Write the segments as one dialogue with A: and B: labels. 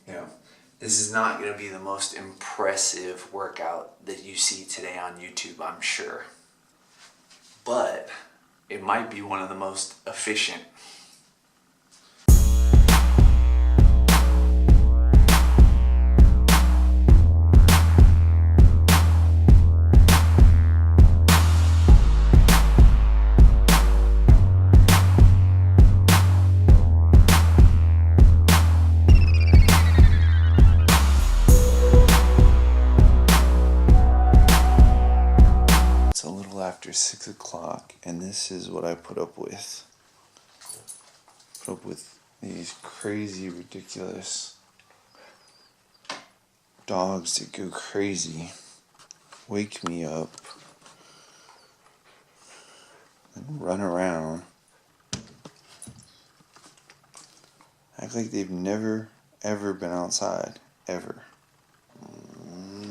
A: You know, this is not going to be the most impressive workout that you see today on YouTube, I'm sure. But it might be one of the most efficient. After 6 o'clock, and this is what I put up with. Put up with these crazy, ridiculous dogs that go crazy, wake me up, and run around, act like they've never, ever been outside, ever.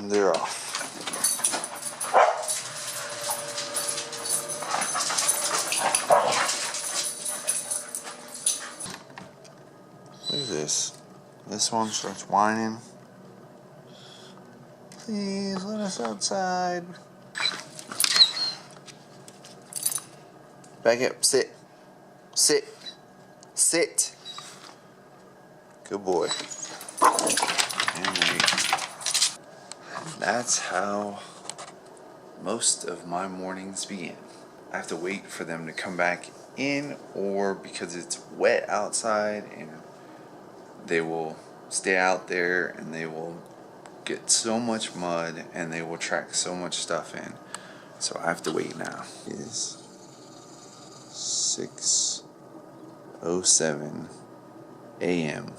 A: They're off. Look at this. This one starts whining. Please let us outside. Back up. Sit. Sit. Sit. Good boy. And wait. That's how most of my mornings begin. I have to wait for them to come back in, or because it's wet outside and they will stay out there and they will get so much mud and they will track so much stuff in. So I have to wait now. It is 6:07 a.m.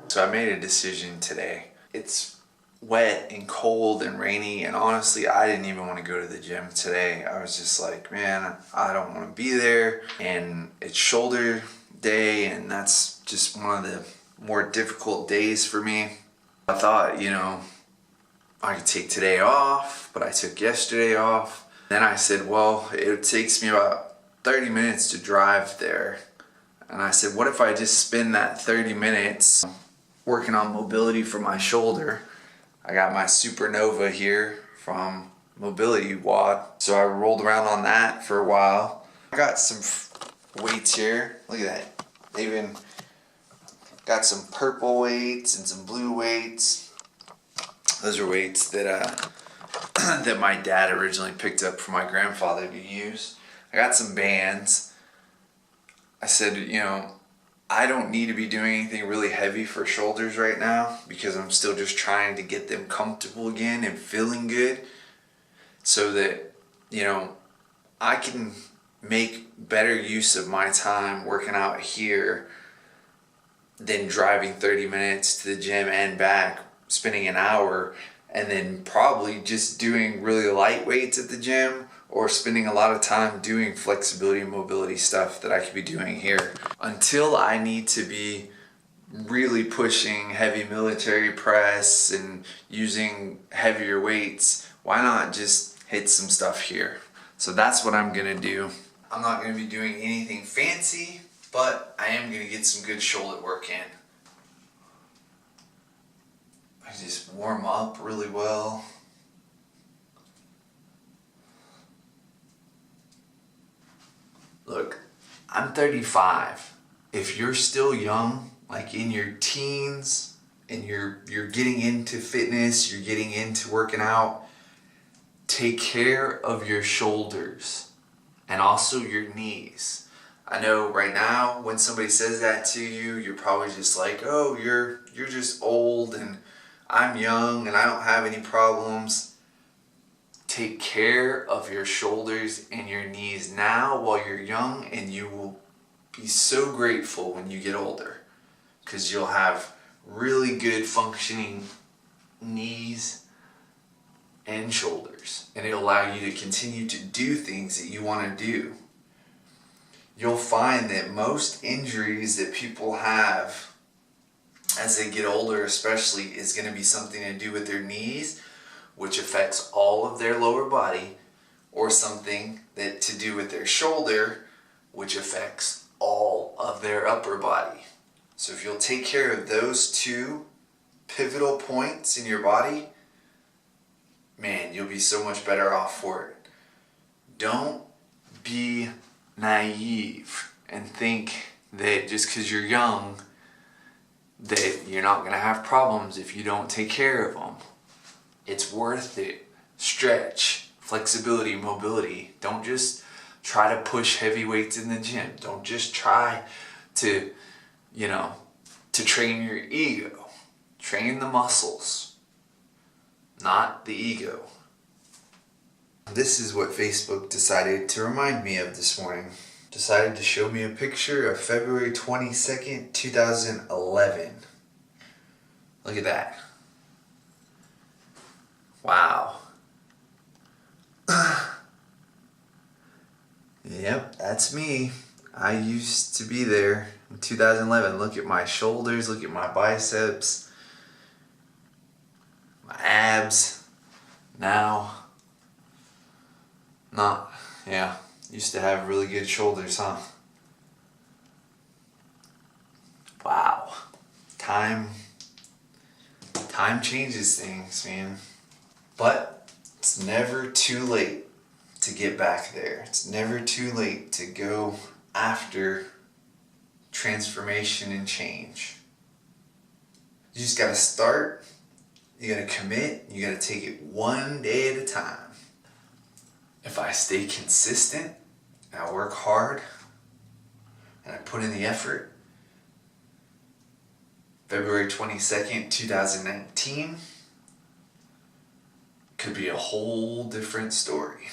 A: So I made a decision today. It's wet and cold and rainy, and honestly I didn't even want to go to the gym today. I was just like, man, I don't want to be there, and it's shoulder day, and that's just one of the more difficult days for me. I thought, I could take today off, but I took yesterday off. Then I said, well, it takes me about 30 minutes to drive there. And I said, what if I just spend that 30 minutes working on mobility for my shoulder? I got my Supernova here from Mobility WOD. So I rolled around on that for a while. I got some weights here. Look at that. They even got some purple weights and some blue weights. Those are weights that that my dad originally picked up for my grandfather to use. I got some bands. I said, I don't need to be doing anything really heavy for shoulders right now because I'm still just trying to get them comfortable again and feeling good, so that, I can make better use of my time working out here than driving 30 minutes to the gym and back, spending an hour, and then probably just doing really light weights at the gym, or spending a lot of time doing flexibility and mobility stuff that I could be doing here. Until I need to be really pushing heavy military press and using heavier weights, why not just hit some stuff here? So that's what I'm gonna do. I'm not gonna be doing anything fancy, but I am gonna get some good shoulder work in. I just warm up really well. Look, I'm 35. If you're still young, like in your teens, and you're getting into fitness, you're getting into working out, take care of your shoulders and also your knees. I know right now when somebody says that to you, you're probably just like, oh, you're just old and I'm young and I don't have any problems. Take care of your shoulders and your knees now while you're young, and you will be so grateful when you get older, because you'll have really good functioning knees and shoulders, and it'll allow you to continue to do things that you want to do. You'll find that most injuries that people have as they get older especially is going to be something to do with their knees, which affects all of their lower body, or something that to do with their shoulder, which affects all of their upper body. So if you'll take care of those two pivotal points in your body, man, you'll be so much better off for it. Don't be naive and think that just because you're young that you're not going to have problems if you don't take care of them. It's worth it. Stretch, flexibility, mobility. Don't just try to push heavy weights in the gym. Don't just try to, to train your ego. Train the muscles, not the ego. This is what Facebook decided to remind me of this morning. Decided to show me a picture of February 22nd, 2011. Look at that. Wow. Yep, that's me. I used to be there in 2011. Look at my shoulders, look at my biceps, my abs. Now, used to have really good shoulders, huh? Wow. Time changes things, man. But it's never too late to get back there. It's never too late to go after transformation and change. You just gotta start, you gotta commit, you gotta take it one day at a time. If I stay consistent, and I work hard, and I put in the effort, February 22nd, 2019 could be a whole different story.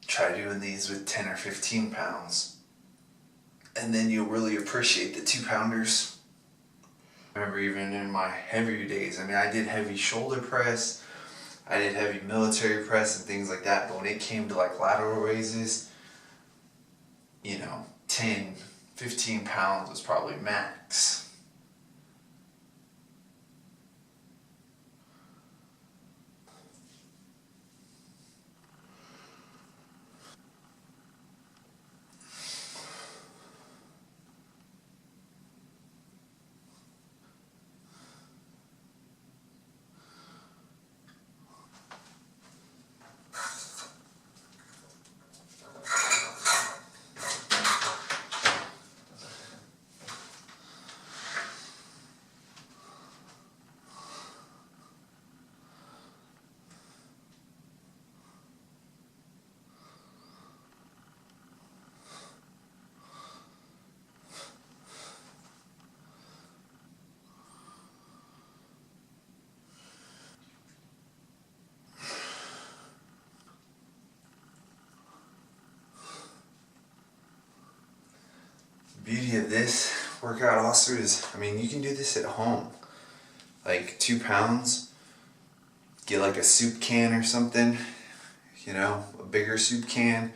A: Try doing these with 10 or 15 pounds. And then you'll really appreciate the 2-pounders. I remember even in my heavier days, I did heavy shoulder press, I did heavy military press and things like that, but when it came to like lateral raises, 10, 15 pounds was probably max. The beauty of this workout also is, you can do this at home. Like 2 pounds, get like a soup can or something, a bigger soup can.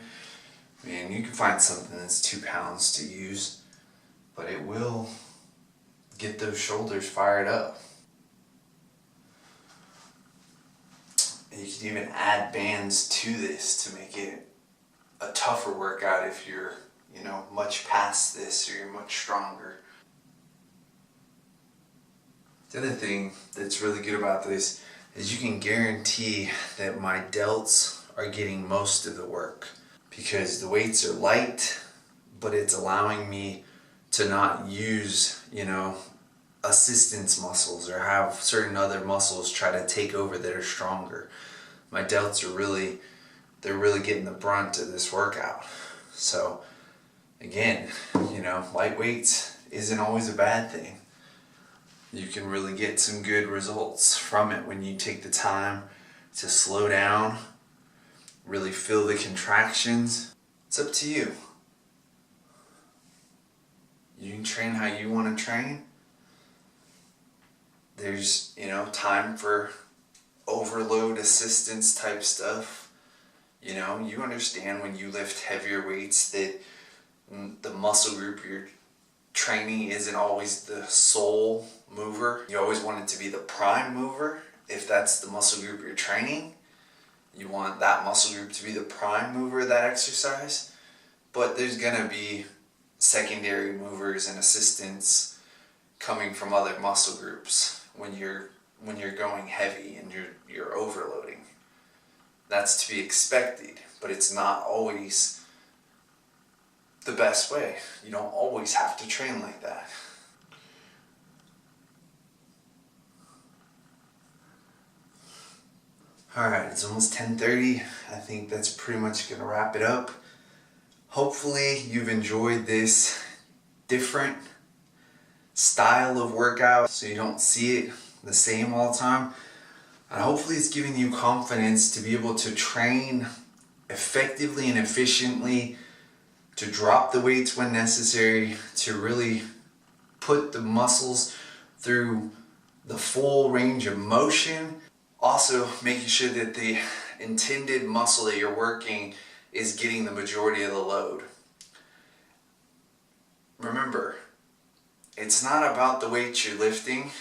A: You can find something that's 2 pounds to use, but it will get those shoulders fired up. And you can even add bands to this to make it a tougher workout if you're, much past this or you're much stronger. The other thing that's really good about this is you can guarantee that my delts are getting most of the work because the weights are light, but it's allowing me to not use, assistance muscles or have certain other muscles try to take over that are stronger. My delts are really getting the brunt of this workout. So again, light weights isn't always a bad thing. You can really get some good results from it when you take the time to slow down, really feel the contractions. It's up to you. You can train how you want to train. There's, time for overload assistance type stuff. You know, you understand when you lift heavier weights that the muscle group you're training isn't always the sole mover. You always want it to be the prime mover. If that's the muscle group you're training, you want that muscle group to be the prime mover of that exercise. But there's gonna be secondary movers and assistants coming from other muscle groups when you're going heavy and you're overloading. That's to be expected, but it's not always the best way. You don't always have to train like that. Alright, it's almost 10:30. I think that's pretty much going to wrap it up. Hopefully you've enjoyed this different style of workout so you don't see it the same all the time. And hopefully it's giving you confidence to be able to train effectively and efficiently, to drop the weights when necessary, to really put the muscles through the full range of motion. Also making sure that the intended muscle that you're working is getting the majority of the load. Remember, it's not about the weight you're lifting,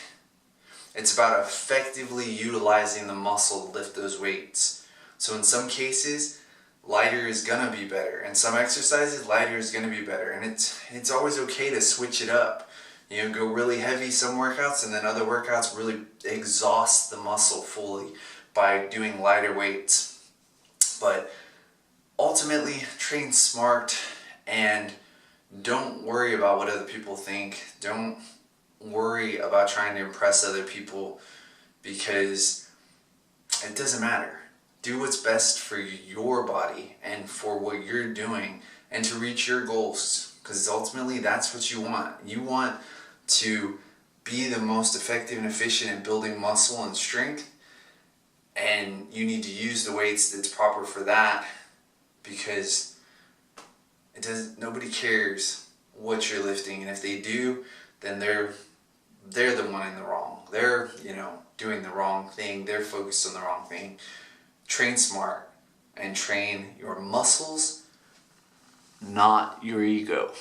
A: it's about effectively utilizing the muscle to lift those weights. So in some cases, lighter is gonna be better. In some exercises, lighter is gonna be better. And it's always okay to switch it up. You know, go really heavy some workouts, and then other workouts really exhaust the muscle fully by doing lighter weights. But ultimately, train smart and don't worry about what other people think. Don't worry about trying to impress other people, because it doesn't matter. Do what's best for your body and for what you're doing and to reach your goals, because ultimately that's what you want. You want to be the most effective and efficient in building muscle and strength, and you need to use the weights that's proper for that, because nobody cares what you're lifting, and if they do, then they're the one in the wrong. They're, doing the wrong thing. They're focused on the wrong thing. Train smart and train your muscles, not your ego.